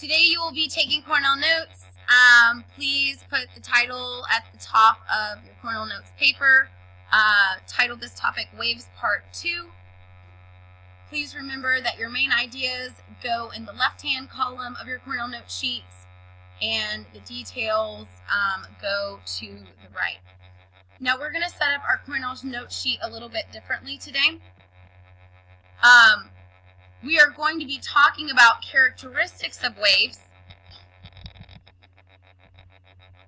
Today you will be taking Cornell notes. Please put the title at the top of your Cornell notes paper. Title this topic Waves Part 2. Please remember that your main ideas go in the left-hand column of your Cornell note sheets and the details go to the right. Now we're going to set up our Cornell note sheet a little bit differently today. We are going to be talking about characteristics of waves.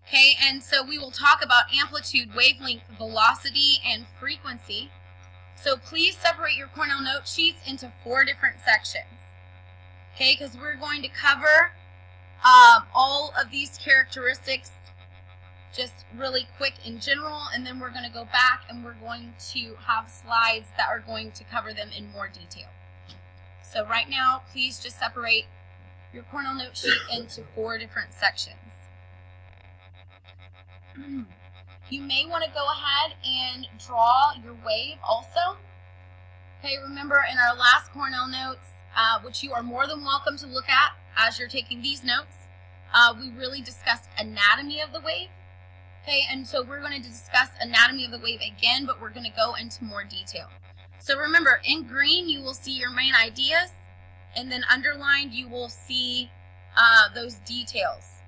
Okay, and so we will talk about amplitude, wavelength, velocity, and frequency. So please separate your Cornell note sheets into 4 different sections. Okay, because we're going to cover all of these characteristics just really quick in general, and then we're going to go back and we're going to have slides that are going to cover them in more detail. So right now, please just separate your Cornell note sheet into 4 different sections. You may want to go ahead and draw your wave also. Okay, remember in our last Cornell notes, which you are more than welcome to look at as you're taking these notes, we really discussed anatomy of the wave. Okay, and so we're going to discuss anatomy of the wave again, but we're going to go into more detail. So remember, in green you will see your main ideas, and then underlined you will see those details.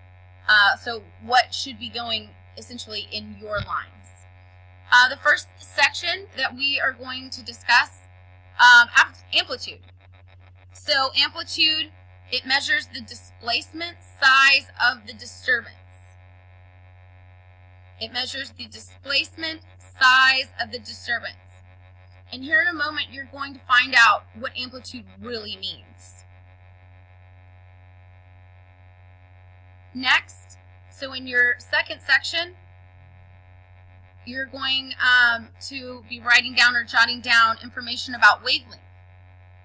So what should be going essentially in your lines. The first section that we are going to discuss, amplitude. So amplitude, it measures the displacement size of the disturbance. It measures the displacement size of the disturbance. And here in a moment, you're going to find out what amplitude really means. Next, so in your second section, you're going to be writing down or jotting down information about wavelength.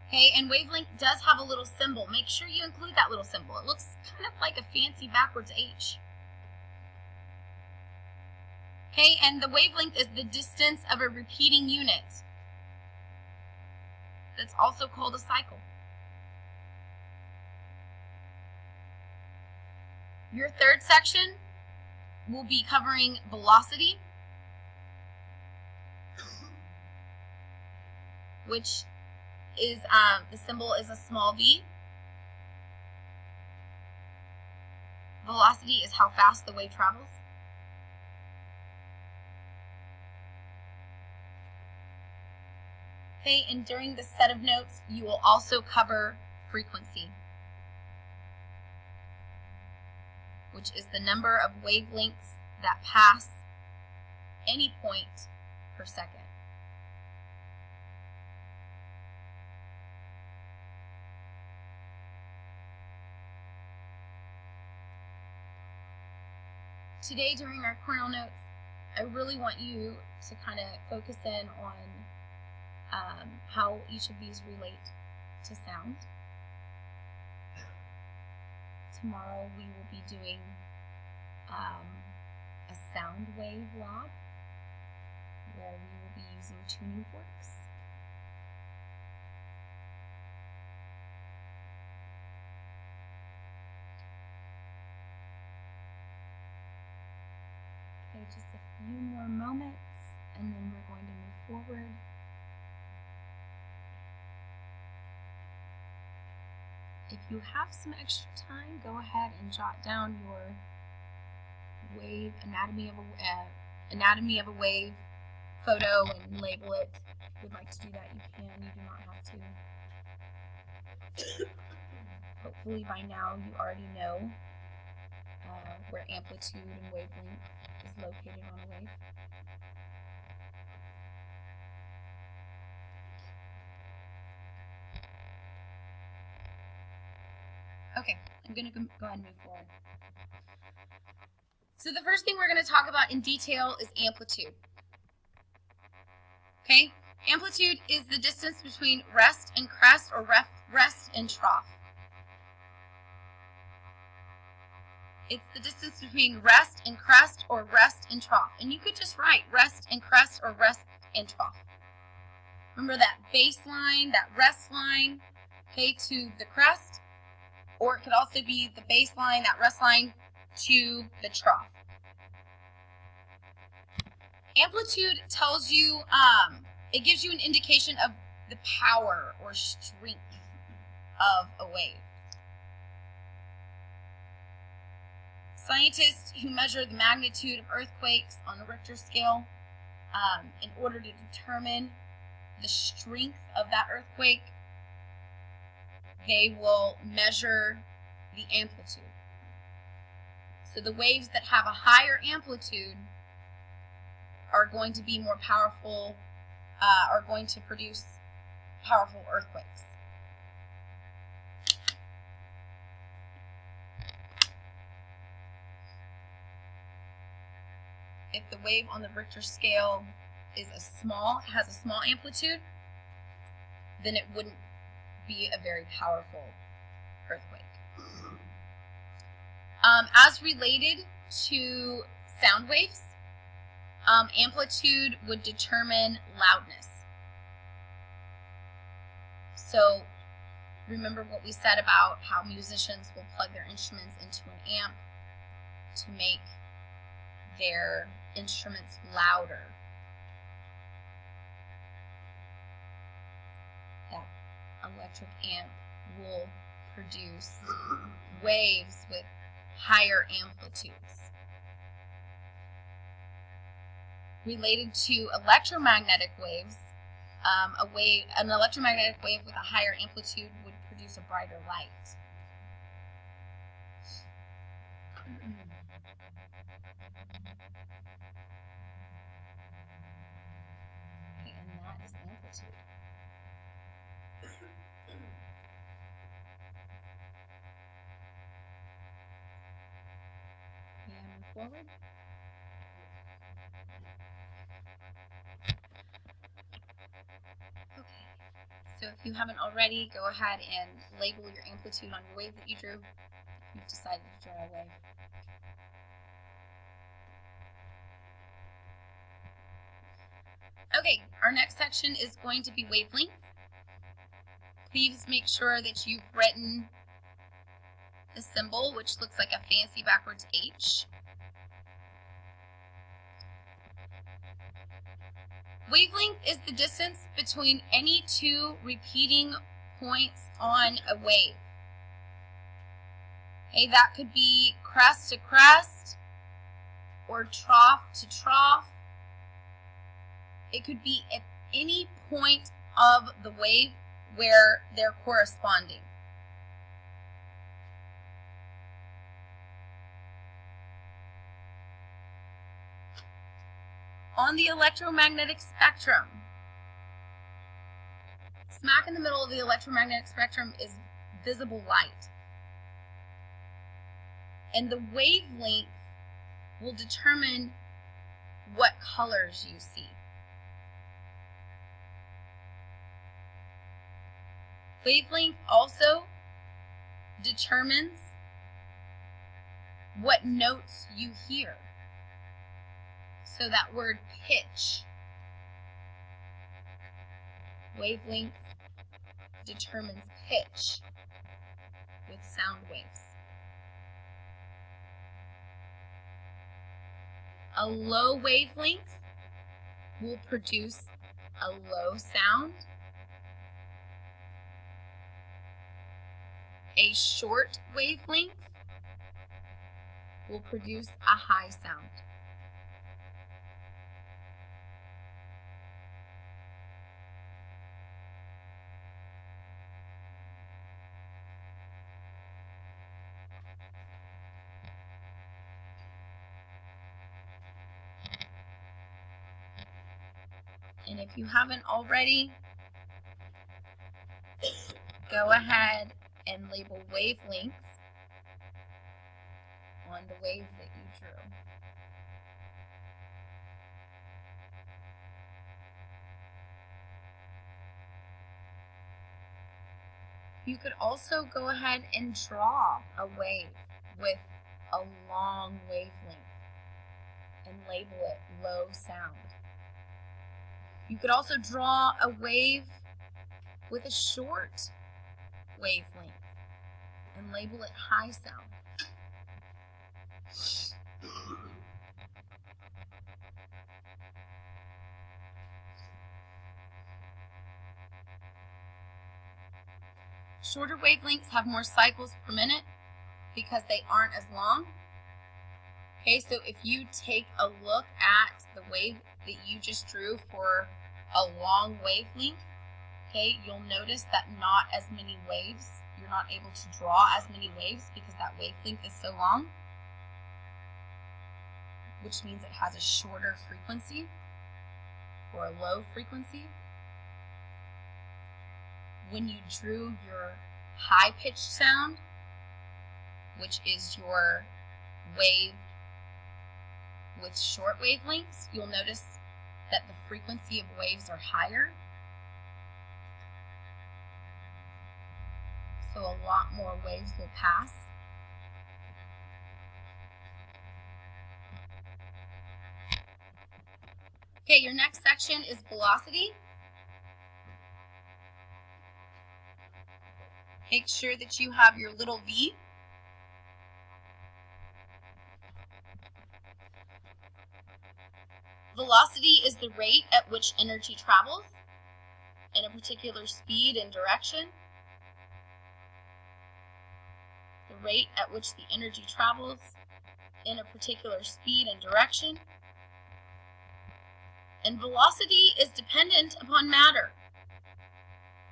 Okay, and wavelength does have a little symbol. Make sure you include that little symbol. It looks kind of like a fancy backwards H. Okay, and the wavelength is the distance of a repeating unit. That's also called a cycle. Your third section will be covering velocity, which is, the symbol is a small v. Velocity is how fast the wave travels. Okay, and during this set of notes, you will also cover frequency, which is the number of wavelengths that pass any point per second. Today, during our Cornell notes, I really want you to kind of focus in on how each of these relate to sound. Tomorrow we will be doing a sound wave lab where we will be using tuning forks. Okay, just a few more moments and then we're going to move forward. If you have some extra time, go ahead and jot down your wave anatomy of a wave photo and label it. If you would like to do that, you can. You do not have to. Hopefully by now you already know where amplitude and wavelength is located on a wave. Okay, I'm going to go ahead and move forward. So the first thing we're going to talk about in detail is amplitude. Okay, amplitude is the distance between rest and crest, or rest and trough. It's the distance between rest and crest, or rest and trough. And you could just write rest and crest, or rest and trough. Remember that baseline, that rest line, okay, to the crest, or it could also be the baseline, that rest line, to the trough. Amplitude tells you, it gives you an indication of the power or strength of a wave. Scientists who measure the magnitude of earthquakes on the Richter scale in order to determine the strength of that earthquake, they will measure the amplitude. So the waves that have a higher amplitude are going to be more powerful, are going to produce powerful earthquakes. If the wave on the Richter scale is has a small amplitude, then it wouldn't be a very powerful earthquake. As related to sound waves, amplitude would determine loudness. So remember what we said about how musicians will plug their instruments into an amp to make their instruments louder. That electric amp will produce waves with higher amplitudes. Related to electromagnetic waves, an electromagnetic wave with a higher amplitude would produce a brighter light. Okay, and that is amplitude. And move forward. Okay, so if you haven't already, go ahead and label your amplitude on your wave that you drew. You've decided to draw a wave. Okay, our next section is going to be wavelength. Please make sure that you've written the symbol, which looks like a fancy backwards H. Wavelength is the distance between any two repeating points on a wave. Okay, that could be crest to crest or trough to trough. It could be at any point of the wave where they're corresponding. On the electromagnetic spectrum, smack in the middle of the electromagnetic spectrum is visible light. And the wavelength will determine what colors you see. Wavelength also determines what notes you hear. So that word pitch. Wavelength determines pitch with sound waves. A low wavelength will produce a low sound. A short wavelength will produce a high sound. And if you haven't already, go ahead and label wavelength on the wave that you drew. You could also go ahead and draw a wave with a long wavelength and label it low sound. You could also draw a wave with a short wavelength and label it high sound. Shorter wavelengths have more cycles per minute because they aren't as long. Okay, so if you take a look at the wave that you just drew for a long wavelength, okay, you'll notice that not as many waves, you're not able to draw as many waves because that wavelength is so long, which means it has a shorter frequency or a low frequency. When you drew your high-pitched sound, which is your wave with short wavelengths, you'll notice that the frequency of waves are higher. So a lot more waves will pass. Okay, your next section is velocity. Make sure that you have your little V. Velocity is the rate at which energy travels in a particular speed and direction. The rate at which the energy travels in a particular speed and direction. And velocity is dependent upon matter.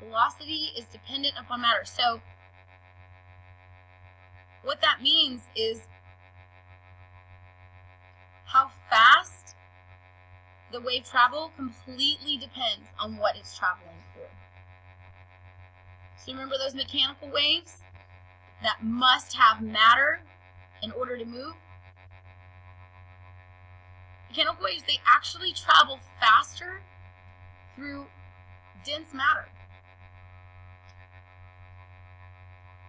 Velocity is dependent upon matter. So what that means is how fast the wave travel completely depends on what it's traveling through. So remember those mechanical waves that must have matter in order to move? Mechanical waves, they actually travel faster through dense matter.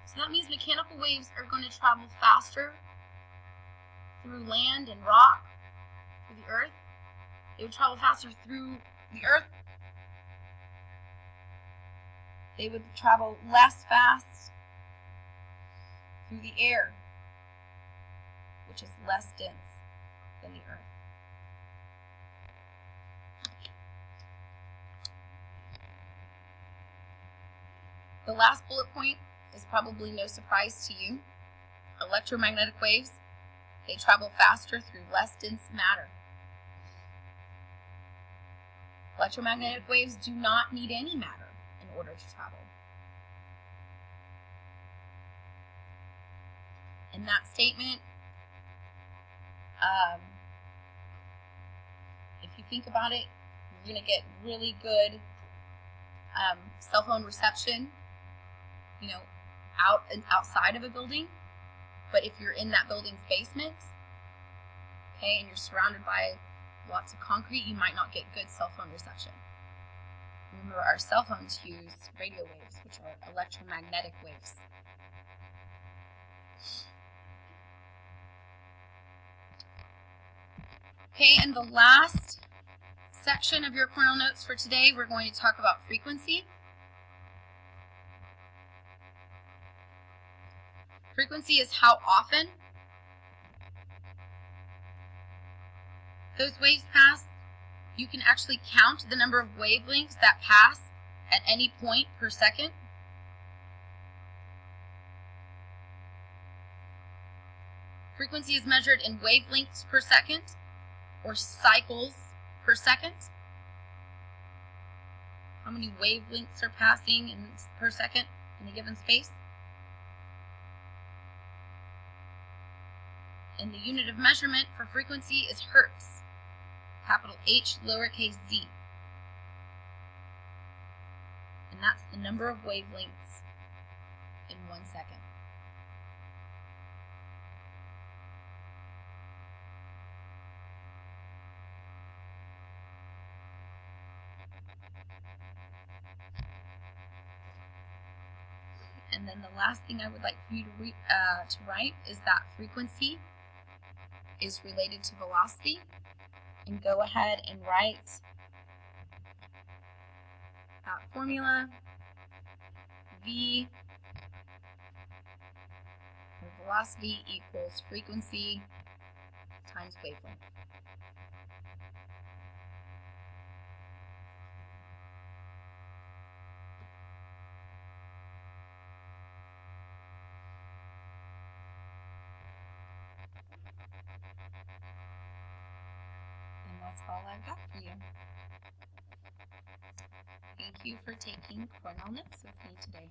So that means mechanical waves are going to travel faster through land and rock, through the earth. They would travel faster through the earth. They would travel less fast through the air, which is less dense than the earth. The last bullet point is probably no surprise to you. Electromagnetic waves, they travel faster through less dense matter. Electromagnetic waves do not need any matter in order to travel. In that statement, if you think about it, you're going to get really good cell phone reception, outside of a building. But if you're in that building's basement, okay, and you're surrounded by lots of concrete, you might not get good cell phone reception. Remember, our cell phones use radio waves, which are electromagnetic waves. Okay, and the last section of your Cornell notes for today, we're going to talk about frequency. Frequency is how often those waves pass. You can actually count the number of wavelengths that pass at any point per second. Frequency is measured in wavelengths per second or cycles per second. How many wavelengths are passing per second in a given space? And the unit of measurement for frequency is hertz, capital H, lowercase z. And that's the number of wavelengths in 1 second. And then the last thing I would like for you to write is that frequency is related to velocity. And go ahead and write that formula. V velocity equals frequency times wavelength. And that's all I've got for you. Thank you for taking Cornell Notes with me today.